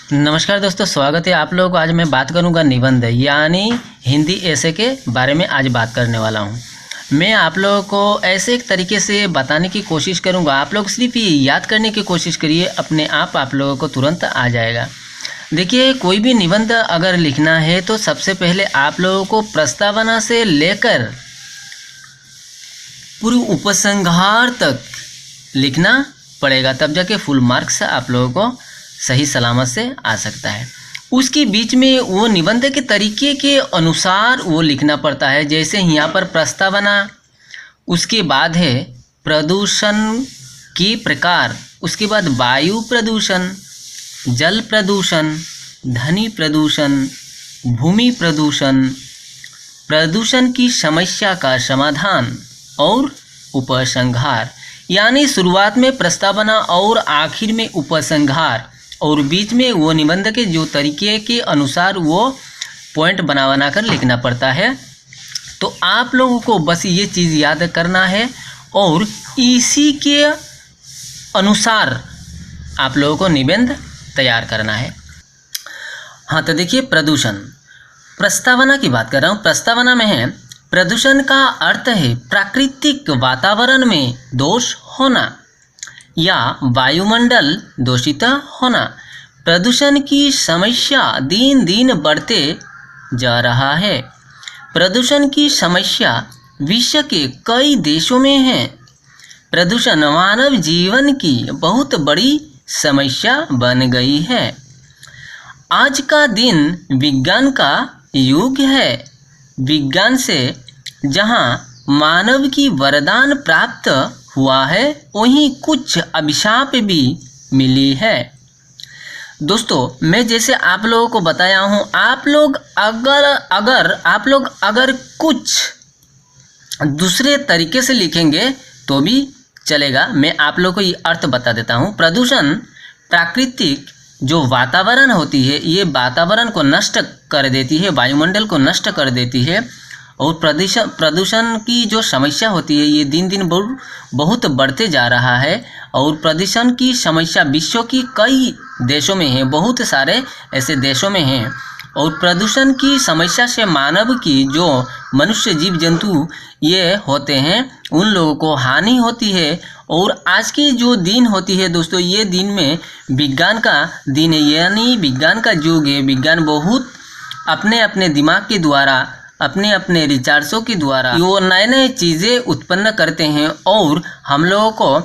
नमस्कार दोस्तों, स्वागत है आप लोगों को। आज मैं बात करूंगा निबंध यानी हिंदी ऐसे के बारे में आज बात करने वाला हूं। मैं आप लोगों को ऐसे एक तरीके से बताने की कोशिश करूंगा, आप लोग सिर्फ ये याद करने की कोशिश करिए, अपने आप लोगों को तुरंत आ जाएगा। देखिए, कोई भी निबंध अगर लिखना है तो सबसे पहले आप लोगों को प्रस्तावना से लेकर पूरी उपसंहार तक लिखना पड़ेगा, तब जाके फुल मार्क्स आप लोगों को सही सलामत से आ सकता है। उसके बीच में वो निबंध के तरीके के अनुसार वो लिखना पड़ता है। जैसे यहाँ पर प्रस्तावना, उसके बाद है प्रदूषण के प्रकार, उसके बाद वायु प्रदूषण, जल प्रदूषण, ध्वनि प्रदूषण, भूमि प्रदूषण, प्रदूषण की समस्या का समाधान और उपसंहार। यानी शुरुआत में प्रस्तावना और आखिर में उपसंहार, और बीच में वो निबंध के जो तरीके के अनुसार वो पॉइंट बना कर लिखना पड़ता है। तो आप लोगों को बस ये चीज़ याद करना है और इसी के अनुसार आप लोगों को निबंध तैयार करना है। हाँ, तो देखिए, प्रस्तावना की बात कर रहा हूँ। प्रस्तावना में है प्रदूषण का अर्थ है प्राकृतिक वातावरण में दोष होना या वायुमंडल दूषित होना। प्रदूषण की समस्या दिन दिन बढ़ते जा रहा है। प्रदूषण की समस्या विश्व के कई देशों में है। प्रदूषण मानव जीवन की बहुत बड़ी समस्या बन गई है। आज का दिन विज्ञान का युग है। विज्ञान से जहाँ मानव की वरदान प्राप्त हुआ है, वहीं कुछ अभिशाप भी मिली है। दोस्तों, मैं जैसे आप लोगों को बताया हूँ, आप लोग अगर कुछ दूसरे तरीके से लिखेंगे तो भी चलेगा। मैं आप लोगों को ये अर्थ बता देता हूँ। प्रदूषण प्राकृतिक जो वातावरण होती है, ये वातावरण को नष्ट कर देती है, वायुमंडल को नष्ट कर देती है। और प्रदूषण की जो समस्या होती है, ये दिन दिन बहुत बढ़ते जा रहा है। और प्रदूषण की समस्या विश्व की कई देशों में है, बहुत सारे ऐसे देशों में हैं। और प्रदूषण की समस्या से मानव की जो मनुष्य जीव जंतु ये होते हैं, उन लोगों को हानि होती है। और आज की जो दिन होती है दोस्तों, ये दिन में विज्ञान का दिन है, यानी विज्ञान का युग है। विज्ञान बहुत अपने अपने दिमाग के द्वारा, अपने अपने रिसर्चों के द्वारा वो नए नए चीज़ें उत्पन्न करते हैं, और हम लोगों को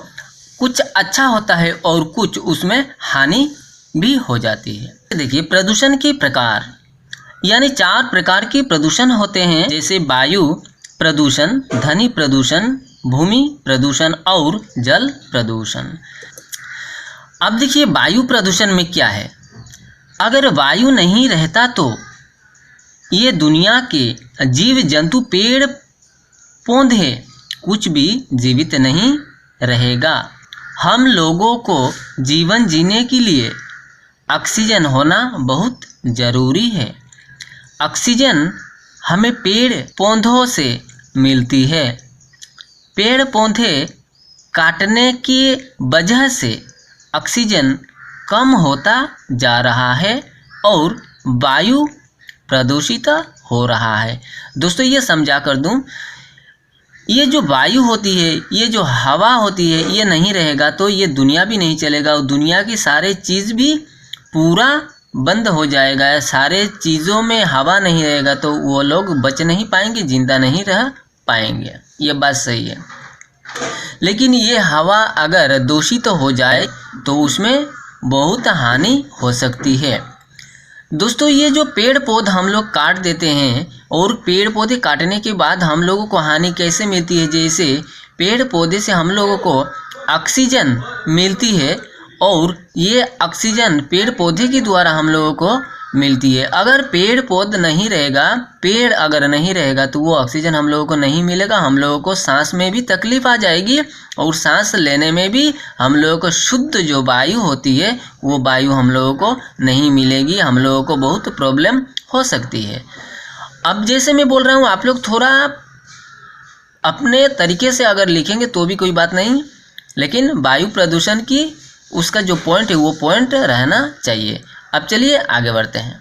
कुछ अच्छा होता है और कुछ उसमें हानि भी हो जाती है। देखिए, प्रदूषण के प्रकार, यानी 4 प्रकार के प्रदूषण होते हैं। जैसे वायु प्रदूषण, ध्वनि प्रदूषण, भूमि प्रदूषण और जल प्रदूषण। अब देखिए, वायु प्रदूषण में क्या है। अगर वायु नहीं रहता तो ये दुनिया के जीव जंतु, पेड़ पौधे, कुछ भी जीवित नहीं रहेगा। हम लोगों को जीवन जीने के लिए ऑक्सीजन होना बहुत ज़रूरी है। ऑक्सीजन हमें पेड़ पौधों से मिलती है। पेड़ पौधे काटने की वजह से ऑक्सीजन कम होता जा रहा है और वायु प्रदूषित हो रहा है। दोस्तों, ये समझा कर दूं, ये जो वायु होती है, ये जो हवा होती है, ये नहीं रहेगा तो ये दुनिया भी नहीं चलेगा, और दुनिया की सारे चीज़ भी पूरा बंद हो जाएगा। सारे चीज़ों में हवा नहीं रहेगा तो वो लोग बच नहीं पाएंगे, जिंदा नहीं रह पाएंगे। ये बात सही है। लेकिन ये हवा अगर दूषित हो जाए तो उसमें बहुत हानि हो सकती है। दोस्तों, ये जो पेड़ पौधे हम लोग काट देते हैं, और पेड़ पौधे काटने के बाद हम लोगों को हानि कैसे मिलती है। जैसे पेड़ पौधे से हम लोगों को ऑक्सीजन मिलती है, और ये ऑक्सीजन पेड़ पौधे के द्वारा हम लोगों को मिलती है। अगर पेड़ पौध नहीं रहेगा, पेड़ अगर नहीं रहेगा तो वो ऑक्सीजन हम लोगों को नहीं मिलेगा। हम लोगों को सांस में भी तकलीफ आ जाएगी, और सांस लेने में भी हम लोगों को शुद्ध जो वायु होती है वो वायु हम लोगों को नहीं मिलेगी। हम लोगों को बहुत प्रॉब्लम हो सकती है। अब जैसे मैं बोल रहा हूँ, आप लोग थोड़ा अपने तरीके से अगर लिखेंगे तो भी कोई बात नहीं, लेकिन वायु प्रदूषण की उसका जो पॉइंट है वो पॉइंट रहना चाहिए। अब चलिए आगे बढ़ते हैं।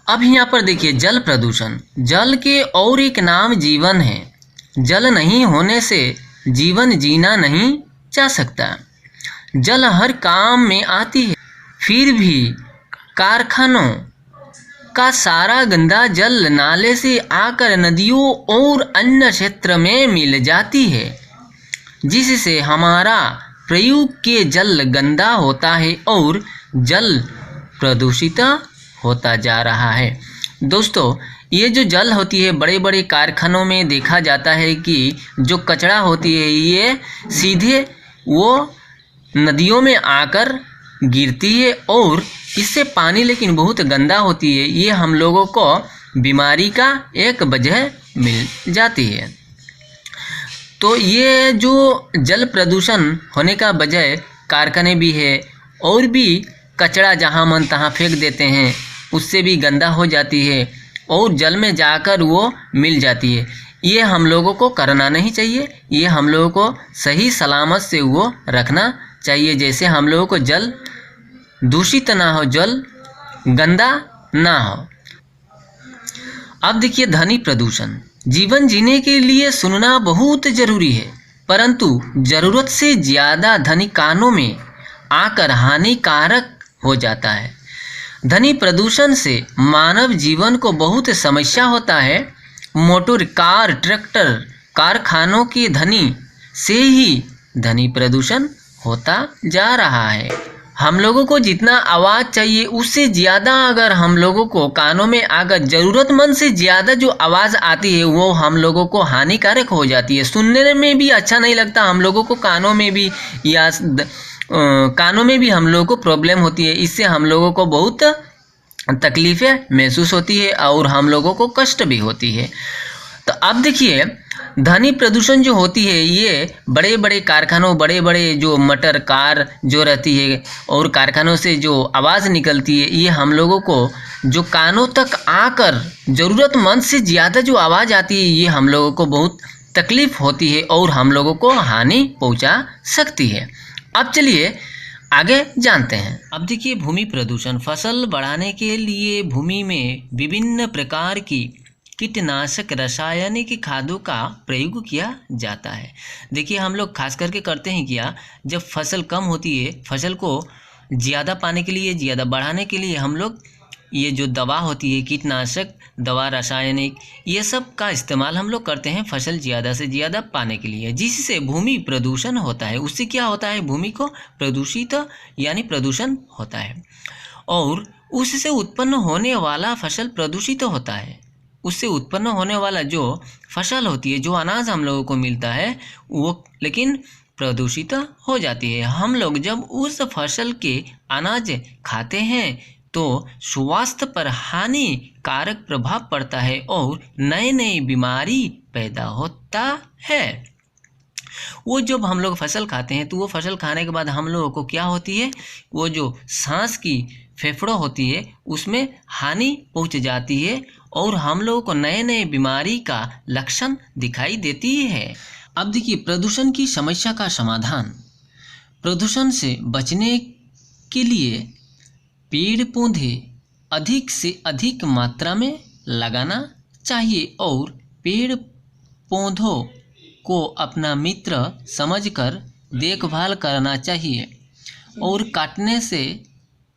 अब यहाँ पर देखिए जल प्रदूषण। जल के और एक नाम जीवन है। जल नहीं होने से जीवन जीना नहीं जा सकता। जल हर काम में आती है, फिर भी कारखानों का सारा गंदा जल नाले से आकर नदियों और अन्य क्षेत्र में मिल जाती है, जिससे हमारा प्रयोग के जल गंदा होता है और जल प्रदूषित होता जा रहा है। दोस्तों, ये जो जल होती है बड़े बड़े कारखानों में देखा जाता है कि जो कचरा होती है ये सीधे वो नदियों में आकर गिरती है और इससे पानी लेकिन बहुत गंदा होती है। ये हम लोगों को बीमारी का एक वजह मिल जाती है। तो ये जो जल प्रदूषण होने का वजह कारखाने भी है और भी कचरा जहाँ मन तहाँ फेंक देते हैं, उससे भी गंदा हो जाती है और जल में जाकर वो मिल जाती है। ये हम लोगों को करना नहीं चाहिए। ये हम लोगों को सही सलामत से वो रखना चाहिए, जैसे हम लोगों को जल दूषित ना हो, जल गंदा ना हो। अब देखिए ध्वनि प्रदूषण। जीवन जीने के लिए सुनना बहुत जरूरी है, परंतु ज़रूरत से ज़्यादा ध्वनि कानों में आकर हानिकारक हो जाता है। ध्वनि प्रदूषण से मानव जीवन को बहुत समस्या होता है। मोटर, कार, ट्रैक्टर, कारखानों की ध्वनि से ही ध्वनि प्रदूषण होता जा रहा है। हम लोगों को जितना आवाज़ चाहिए उससे ज़्यादा अगर हम लोगों को कानों में आकर ज़रूरतमंद से ज़्यादा जो आवाज़ आती है वो हम लोगों को हानिकारक हो जाती है। सुनने में भी अच्छा नहीं लगता हम लोगों को, कानों में भी हम लोगों को प्रॉब्लम होती है। इससे हम लोगों को बहुत तकलीफ़ें महसूस होती है और हम लोगों को कष्ट भी होती है। तो अब देखिए ध्वनि प्रदूषण जो होती है ये बड़े बड़े कारखानों, बड़े बड़े जो मोटर, कार जो रहती है और कारखानों से जो आवाज़ निकलती है, ये हम लोगों को जो कानों तक आकर ज़रूरतमंद से ज़्यादा जो आवाज़ आती है ये हम लोगों को बहुत तकलीफ़ होती है और हम लोगों को हानि पहुंचा सकती है। अब चलिए आगे जानते हैं। अब देखिए भूमि प्रदूषण। फसल बढ़ाने के लिए भूमि में विभिन्न प्रकार की कीटनाशक, रासायनिक खादों का प्रयोग किया जाता है। देखिए हम लोग खास करके करते हैं क्या, जब फसल कम होती है, फसल को ज़्यादा पाने के लिए, ज़्यादा बढ़ाने के लिए हम लोग ये जो दवा होती है, कीटनाशक दवा, रासायनिक, ये सब का इस्तेमाल हम लोग करते हैं फसल ज़्यादा से ज़्यादा पाने के लिए, जिससे भूमि प्रदूषण होता है। उससे क्या होता है, भूमि को प्रदूषित यानी प्रदूषण होता है और उससे उत्पन्न होने वाला फसल प्रदूषित होता है। उससे उत्पन्न होने वाला जो फसल होती है, जो अनाज हम लोगों को मिलता है, वो लेकिन प्रदूषित हो जाती है। हम लोग जब उस फसल के अनाज खाते हैं तो स्वास्थ्य पर हानिकारक प्रभाव पड़ता है और नए नए बीमारी पैदा होता है। वो जब हम लोग फसल खाते हैं तो वो फसल खाने के बाद हम लोगों को क्या होती है, वो जो सांस की फेफड़ों होती है उसमें हानि पहुंच जाती है और हम लोगों को नए नए बीमारी का लक्षण दिखाई देती है। अब देखिए प्रदूषण की समस्या का समाधान। प्रदूषण से बचने के लिए पेड़ पौधे अधिक से अधिक मात्रा में लगाना चाहिए और पेड़ पौधों को अपना मित्र समझकर देखभाल करना चाहिए और काटने से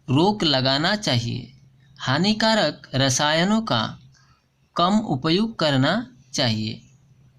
रोक लगाना चाहिए। हानिकारक रसायनों का कम उपयोग करना चाहिए।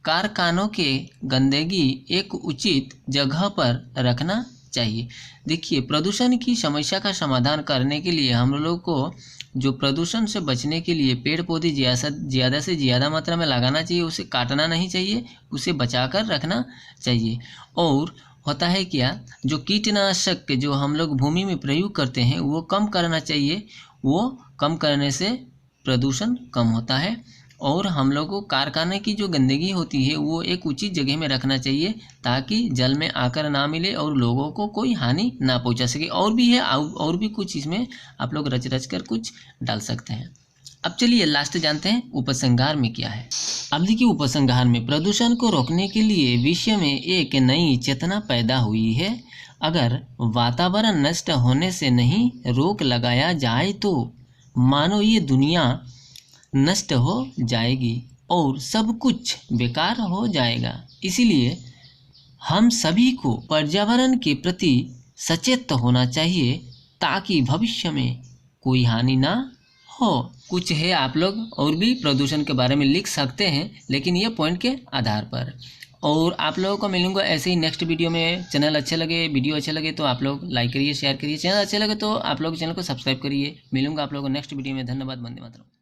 कारखानों के गंदगी एक उचित जगह पर रखना चाहिए। देखिए प्रदूषण की समस्या का समाधान करने के लिए हम लोग को जो प्रदूषण से बचने के लिए पेड़ पौधे ज़्यादा से ज़्यादा मात्रा में लगाना चाहिए, उसे काटना नहीं चाहिए, उसे बचाकर रखना चाहिए। और होता है क्या, जो कीटनाशक जो हम लोग भूमि में प्रयोग करते हैं वो कम करना चाहिए। वो कम करने से प्रदूषण कम होता है और हम लोग को कारखाने की जो गंदगी होती है वो एक उचित जगह में रखना चाहिए ताकि जल में आकर ना मिले और लोगों को कोई हानि ना पहुंचा सके। और भी है, और भी कुछ इसमें आप लोग रच कर कुछ डाल सकते हैं। अब चलिए लास्ट जानते हैं उपसंहार में क्या है। अब देखिए उपसंहार में प्रदूषण को रोकने के लिए विश्व में एक नई चेतना पैदा हुई है। अगर वातावरण नष्ट होने से नहीं रोक लगाया जाए तो मानो ये दुनिया नष्ट हो जाएगी और सब कुछ बेकार हो जाएगा। इसीलिए हम सभी को पर्यावरण के प्रति सचेत होना चाहिए ताकि भविष्य में कोई हानि ना हो। कुछ है आप लोग और भी प्रदूषण के बारे में लिख सकते हैं, लेकिन ये पॉइंट के आधार पर। और आप लोगों को मिलूंगा ऐसे ही नेक्स्ट वीडियो में। चैनल अच्छे लगे, वीडियो अच्छे लगे तो आप लोग लाइक करिए, शेयर करिए। चैनल अच्छे लगे तो आप लोग चैनल को सब्सक्राइब करिए। मिलूंगा आप लोगों को नेक्स्ट वीडियो में। धन्यवाद। वंदे मातरम।